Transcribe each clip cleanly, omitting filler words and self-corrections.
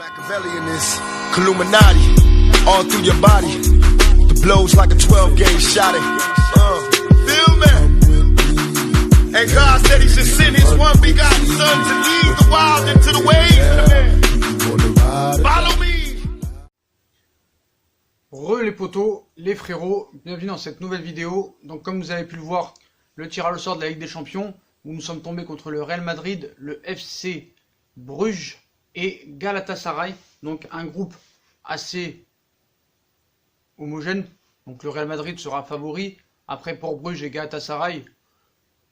Machiavelli in this Illuminati, all through your body. The blows like a 12-gauge shot. Feel me? And God said He should send His one begotten Son to lead the wild into the ways. Follow me. Les potos, les frérots, bienvenue dans cette nouvelle vidéo. Donc comme vous avez pu le voir, le tirage au sort de la Ligue des Champions, où nous sommes tombés contre le Real Madrid, le FC Bruges et Galatasaray. Donc un groupe assez homogène. Donc le Real Madrid sera favori. Après pour Bruges et Galatasaray,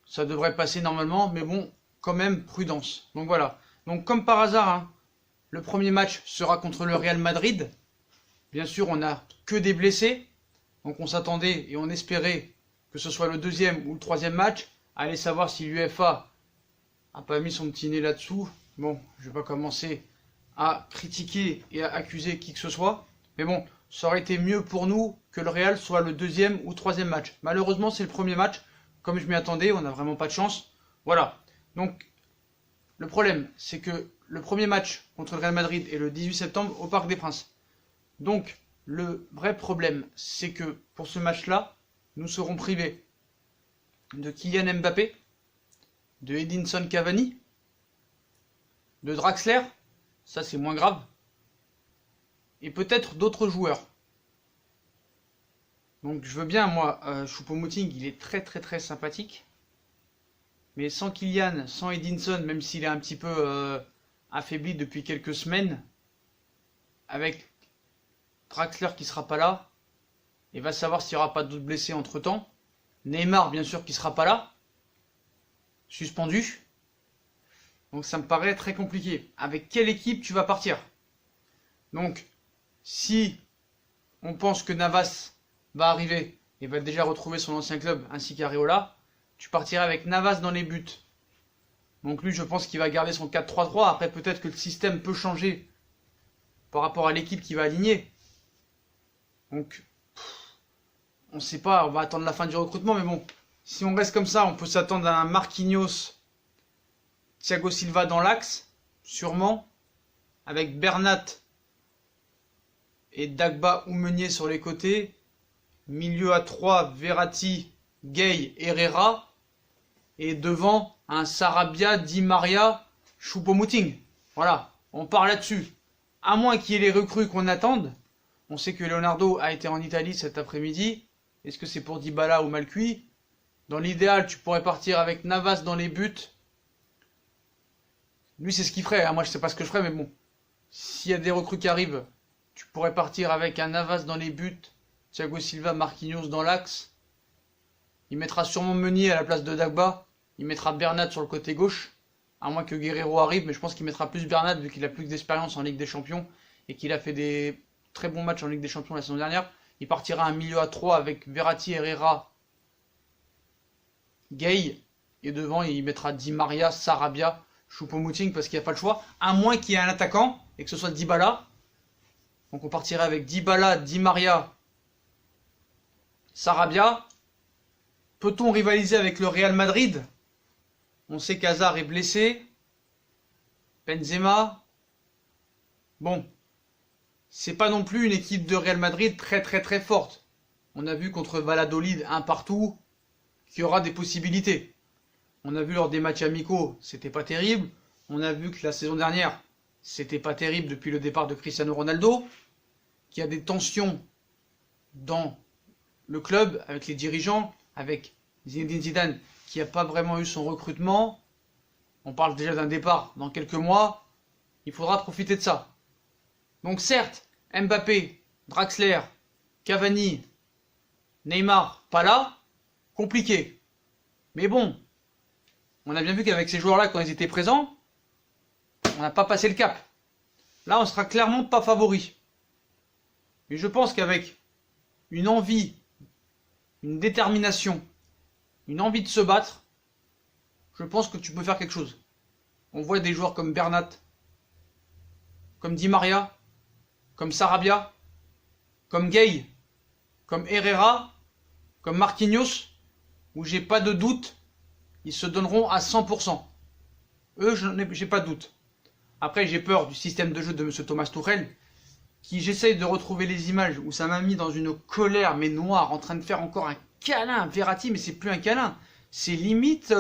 ça devrait passer normalement. Mais bon, quand même, prudence. Donc voilà. Donc comme par hasard, hein, le premier match sera contre le Real Madrid. Bien sûr, on n'a que des blessés. Donc on s'attendait et on espérait que ce soit le deuxième ou le troisième match. Allez savoir si l'UEFA n'a pas mis son petit nez là-dessous. Bon, je vais pas commencer à critiquer et à accuser qui que ce soit. Mais bon, ça aurait été mieux pour nous que le Real soit le deuxième ou troisième match. Malheureusement, c'est le premier match. Comme je m'y attendais, on n'a vraiment pas de chance. Voilà. Donc, le problème, c'est que le premier match contre le Real Madrid est le 18 septembre au Parc des Princes. Donc, le vrai problème, c'est que pour ce match-là, nous serons privés de Kylian Mbappé, de Edinson Cavani, de Draxler, ça c'est moins grave, et peut-être d'autres joueurs. Donc je veux bien, moi, Choupo-Moting, il est très sympathique, mais sans Kylian, sans Edinson, même s'il est un petit peu affaibli depuis quelques semaines, avec Draxler qui sera pas là, et va savoir s'il n'y aura pas d'autres blessés entre temps. Neymar, bien sûr, qui sera pas là, suspendu. Donc ça me paraît très compliqué. Avec quelle équipe tu vas partir? Donc, si on pense que Navas va arriver et va déjà retrouver son ancien club ainsi qu'Areola, tu partiras avec Navas dans les buts. Donc lui, je pense qu'il va garder son 4-3-3. Après, peut-être que le système peut changer par rapport à l'équipe qui va aligner. Donc, on ne sait pas, on va attendre la fin du recrutement, mais bon, si on reste comme ça, on peut s'attendre à un Marquinhos, Thiago Silva dans l'axe, sûrement, avec Bernat et Dagba ou Meunier sur les côtés, milieu à 3, Verratti, Gay, Herrera, et devant, un Sarabia, Di Maria, Choupo-Moting. Voilà, on part là-dessus. À moins qu'il y ait les recrues qu'on attende. On sait que Leonardo a été en Italie cet après-midi. Est-ce que c'est pour Dybala ou Malcuit? Dans l'idéal, tu pourrais partir avec Navas dans les buts. Lui, c'est ce qu'il ferait. Moi, je sais pas ce que je ferais, mais bon. S'il y a des recrues qui arrivent, tu pourrais partir avec un Navas dans les buts, Thiago Silva, Marquinhos dans l'axe. Il mettra sûrement Meunier à la place de Dagba. Il mettra Bernat sur le côté gauche. À moins que Guerreiro arrive, mais je pense qu'il mettra plus Bernat vu qu'il a plus d'expérience en Ligue des Champions et qu'il a fait des très bons matchs en Ligue des Champions la saison dernière. Il partira un milieu à 3 avec Verratti, Herrera, Gay. Et devant, il mettra Di Maria, Sarabia, Choupo-Moting parce qu'il n'y a pas le choix. À moins qu'il y ait un attaquant et que ce soit Dybala. Donc on partirait avec Dybala, Di Maria, Sarabia. Peut-on rivaliser avec le Real Madrid? On sait qu'Hazard est blessé. Benzema. Bon. C'est pas non plus une équipe de Real Madrid très forte. On a vu contre Valladolid un partout qu'il y aura des possibilités. On a vu lors des matchs amicaux, c'était pas terrible. On a vu que la saison dernière, c'était pas terrible depuis le départ de Cristiano Ronaldo. Qu'il y a des tensions dans le club avec les dirigeants, avec Zinedine Zidane qui n'a pas vraiment eu son recrutement. On parle déjà d'un départ dans quelques mois. Il faudra profiter de ça. Donc certes, Mbappé, Draxler, Cavani, Neymar, pas là, compliqué. Mais bon, on a bien vu qu'avec ces joueurs-là, quand ils étaient présents, on n'a pas passé le cap. Là, on sera clairement pas favori. Mais je pense qu'avec une envie, une détermination, une envie de se battre, je pense que tu peux faire quelque chose. On voit des joueurs comme Bernat, comme Di Maria, comme Sarabia, comme Gay, comme Herrera, comme Marquinhos, où j'ai pas de doute, ils se donneront à 100%. Eux, j'ai pas de doute. Après, j'ai peur du système de jeu de M. Thomas Tuchel, qui j'essaye de retrouver les images où ça m'a mis dans une colère, mais noire, en train de faire encore un câlin à Verratti, mais c'est plus un câlin. C'est limite...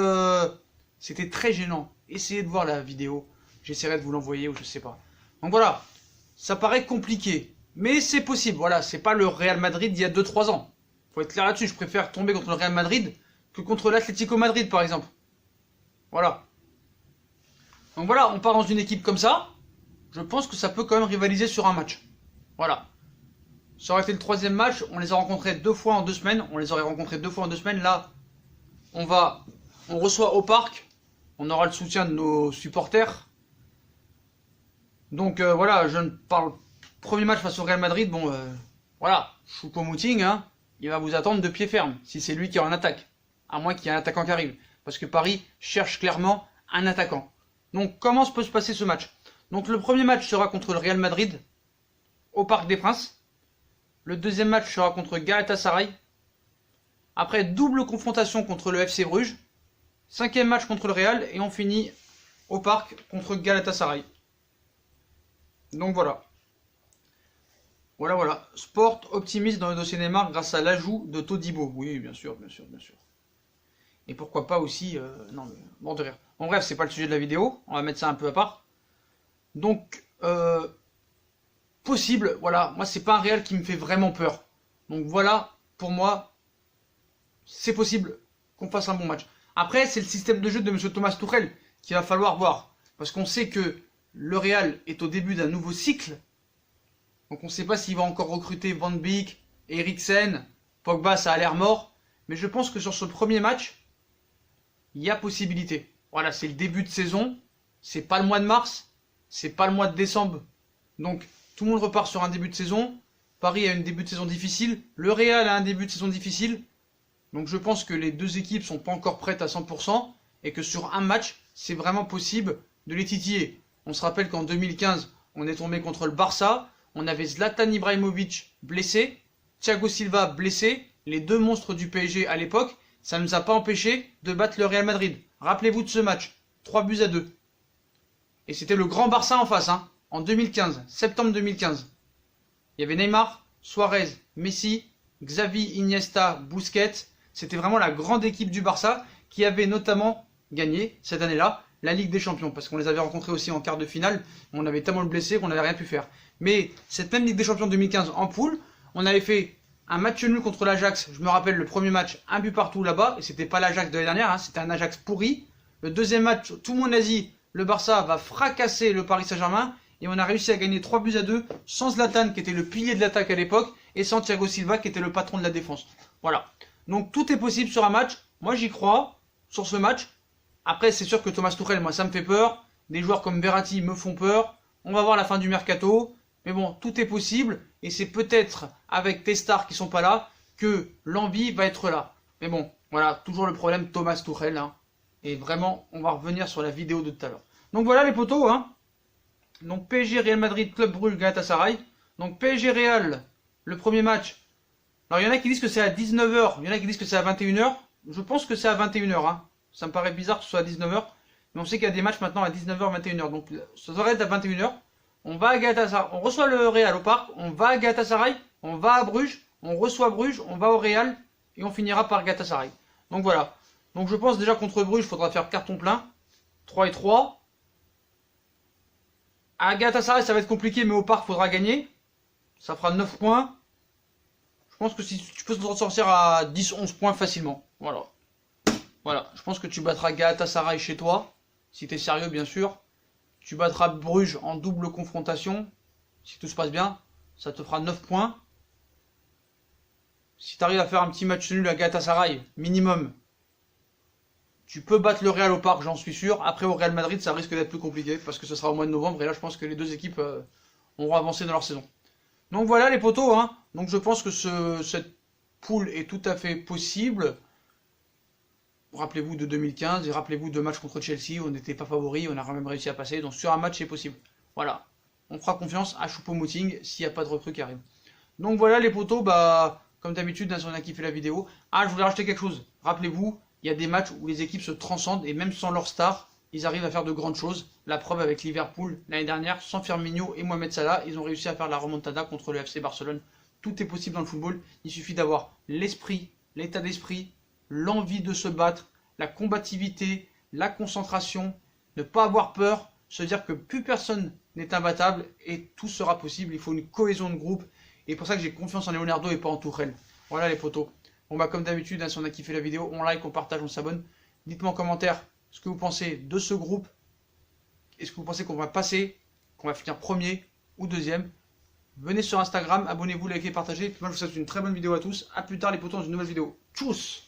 C'était très gênant. Essayez de voir la vidéo. J'essaierai de vous l'envoyer ou je sais pas. Donc voilà, ça paraît compliqué. Mais c'est possible, voilà, c'est pas le Real Madrid d'il y a 2-3 ans. Faut être clair là-dessus, je préfère tomber contre le Real Madrid que contre l'Atlético Madrid par exemple. Voilà. Donc voilà, on part dans une équipe comme ça. Je pense que ça peut quand même rivaliser sur un match. Voilà. Ça aurait été le 3e match, on les a rencontrés 2 fois en 2 semaines. On les aurait rencontrés 2 fois en 2 semaines. Là, on reçoit au parc. On aura le soutien de nos supporters. Donc voilà, je ne parle... Premier match face au Real Madrid, bon, voilà, Choupo-Moting, hein, il va vous attendre de pied ferme, si c'est lui qui est en attaque. À moins qu'il y ait un attaquant qui arrive. Parce que Paris cherche clairement un attaquant. Donc comment peut se passer ce match? Donc le premier match sera contre le Real Madrid, au Parc des Princes. Le deuxième match sera contre Galatasaray. Après, double confrontation contre le FC Bruges. 5e match contre le Real, et on finit au Parc contre Galatasaray. Donc voilà. Voilà. Sport optimiste dans le dossier Neymar grâce à l'ajout de Todibo. Oui, bien sûr. Et pourquoi pas aussi... non, mais bon de rire. En bref, c'est pas le sujet de la vidéo. On va mettre ça un peu à part. Donc, possible. Voilà, moi, c'est pas un Real qui me fait vraiment peur. Donc voilà, pour moi, c'est possible qu'on fasse un bon match. Après, c'est le système de jeu de M. Thomas Tuchel qu'il va falloir voir. Parce qu'on sait que le Real est au début d'un nouveau cycle. Donc on ne sait pas s'il va encore recruter Van Beek, Eriksen, Pogba, ça a l'air mort. Mais je pense que sur ce premier match, il y a possibilité. Voilà, c'est le début de saison. C'est pas le mois de mars. C'est pas le mois de décembre. Donc tout le monde repart sur un début de saison. Paris a un début de saison difficile. Le Real a un début de saison difficile. Donc je pense que les deux équipes sont pas encore prêtes à 100%. Et que sur un match, c'est vraiment possible de les titiller. On se rappelle qu'en 2015, on est tombé contre le Barça. On avait Zlatan Ibrahimovic blessé, Thiago Silva blessé, les deux monstres du PSG à l'époque. Ça ne nous a pas empêché de battre le Real Madrid. Rappelez-vous de ce match, 3-2. Et c'était le grand Barça en face, hein, en 2015, septembre 2015. Il y avait Neymar, Suarez, Messi, Xavi, Iniesta, Busquets. C'était vraiment la grande équipe du Barça qui avait notamment gagné cette année-là la Ligue des Champions, parce qu'on les avait rencontrés aussi en quart de finale. On avait tellement le blessé qu'on n'avait rien pu faire. Mais cette même Ligue des Champions 2015 en poule, on avait fait un match nul contre l'Ajax. Je me rappelle le premier match, un but partout là-bas, et c'était pas l'Ajax de l'année dernière, hein, c'était un Ajax pourri. Le deuxième match, tout le monde a dit, le Barça va fracasser le Paris Saint-Germain, et on a réussi à gagner 3-2 sans Zlatan qui était le pilier de l'attaque à l'époque, et sans Thiago Silva qui était le patron de la défense. Voilà. Donc tout est possible sur un match. Moi j'y crois sur ce match. Après c'est sûr que Thomas Tuchel, moi ça me fait peur. Des joueurs comme Verratti me font peur. On va voir la fin du mercato. Mais bon, tout est possible. Et c'est peut-être avec tes stars qui sont pas là que l'envie va être là. Mais bon, voilà, toujours le problème Thomas Tuchel. Hein. Et vraiment, on va revenir sur la vidéo de tout à l'heure. Donc voilà les potos. Hein. Donc PSG, Real Madrid, Club Brugge, Galatasaray. Donc PSG Real, le premier match. Alors il y en a qui disent que c'est à 19h. Il y en a qui disent que c'est à 21h. Je pense que c'est à 21h. Hein. Ça me paraît bizarre que ce soit à 19h. Mais on sait qu'il y a des matchs maintenant à 19h, 21h. Donc ça devrait être à 21h. On va à Galatasaray. On reçoit le Real au parc. On va à Galatasaray. On va à Bruges. On reçoit Bruges. On va au Real. Et on finira par Galatasaray. Donc voilà. Donc je pense déjà contre Bruges, il faudra faire carton plein. 3-3. À Galatasaray, ça va être compliqué, mais au parc, il faudra gagner. Ça fera 9 points. Je pense que si tu peux t'en sortir à 10-11 points facilement. Voilà. Voilà. Je pense que tu battras Galatasaray chez toi. Si tu es sérieux, bien sûr. Tu battras Bruges en double confrontation. Si tout se passe bien. Ça te fera 9 points. Si tu arrives à faire un petit match nul à Galatasaray, minimum, tu peux battre le Real au parc, j'en suis sûr. Après, au Real Madrid, ça risque d'être plus compliqué. Parce que ce sera au mois de novembre. Et là, je pense que les deux équipes auront avancé dans leur saison. Donc voilà les potos. Hein. Donc je pense que cette poule est tout à fait possible. Rappelez-vous de 2015 et rappelez-vous de matchs contre Chelsea. On n'était pas favori, on a quand même réussi à passer. Donc sur un match, c'est possible. Voilà. On fera confiance à Choupo-Moting s'il n'y a pas de recrue qui arrive. Donc voilà les potos. Bah, comme d'habitude, hein, si on a kiffé la vidéo. Ah, je voulais rajouter quelque chose. Rappelez-vous, il y a des matchs où les équipes se transcendent et même sans leur star, ils arrivent à faire de grandes choses. La preuve avec Liverpool l'année dernière, sans Firmino et Mohamed Salah, ils ont réussi à faire la remontada contre le FC Barcelone. Tout est possible dans le football, il suffit d'avoir l'esprit, l'état d'esprit, l'envie de se battre, la combativité, la concentration, ne pas avoir peur, se dire que plus personne n'est imbattable et tout sera possible. Il faut une cohésion de groupe et c'est pour ça que j'ai confiance en Leonardo et pas en Tuchel. Voilà les potos. Bon bah comme d'habitude, hein, si on a kiffé la vidéo, on like, on partage, on s'abonne. Dites-moi en commentaire ce que vous pensez de ce groupe. Est-ce que vous pensez qu'on va passer, qu'on va finir premier ou deuxième? Venez sur Instagram, abonnez-vous, likez, partagez. Puis moi je vous souhaite une très bonne vidéo à tous. A plus tard les potos dans une nouvelle vidéo. Tchuss!